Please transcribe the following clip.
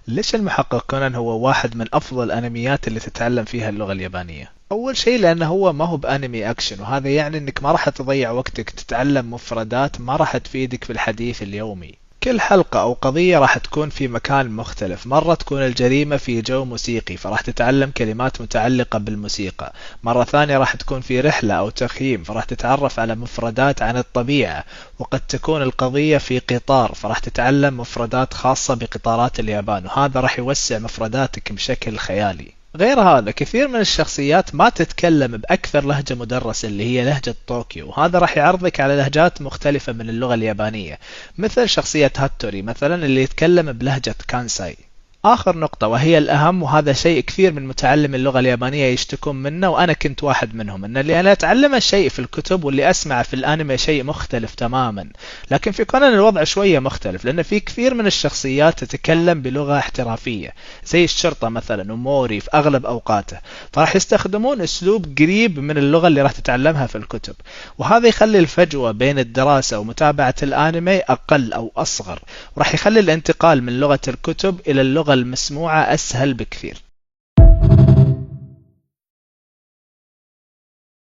ليش المحقق كونان هو واحد من أفضل الأنميات اللي تتعلم فيها اللغة اليابانية؟ أول شيء لأنه هو ما هو بأنمي أكشن، وهذا يعني أنك ما راح تضيع وقتك تتعلم مفردات ما راح تفيدك في الحديث اليومي. كل حلقة أو قضية راح تكون في مكان مختلف، مرة تكون الجريمة في جو موسيقي فراح تتعلم كلمات متعلقة بالموسيقى، مرة ثانية راح تكون في رحلة أو تخييم فراح تتعرف على مفردات عن الطبيعة، وقد تكون القضية في قطار فراح تتعلم مفردات خاصة بقطارات اليابان، وهذا راح يوسع مفرداتك بشكل خيالي. غير هذا كثير من الشخصيات ما تتكلم بأكثر لهجة مدرسة اللي هي لهجة طوكيو، وهذا راح يعرضك على لهجات مختلفة من اللغة اليابانية، مثل شخصية هاتوري مثلا اللي يتكلم بلهجة كانساي. آخر نقطة وهي الأهم، وهذا شيء كثير من متعلم اللغة اليابانية يشتكون منه وأنا كنت واحد منهم، أن اللي أنا أتعلمه شيء في الكتب واللي أسمعه في الأنمي شيء مختلف تماما. لكن في كونان الوضع شوية مختلف، لأن في كثير من الشخصيات تتكلم بلغة احترافية زي الشرطة مثلا وموري في أغلب أوقاته، فراح يستخدمون أسلوب قريب من اللغة اللي راح تتعلمها في الكتب، وهذا يخلي الفجوة بين الدراسة ومتابعة الأنمي أقل أو أصغر، وراح يخلي الانتقال من لغة الكتب إلى اللغة المسموعة أسهل بكثير.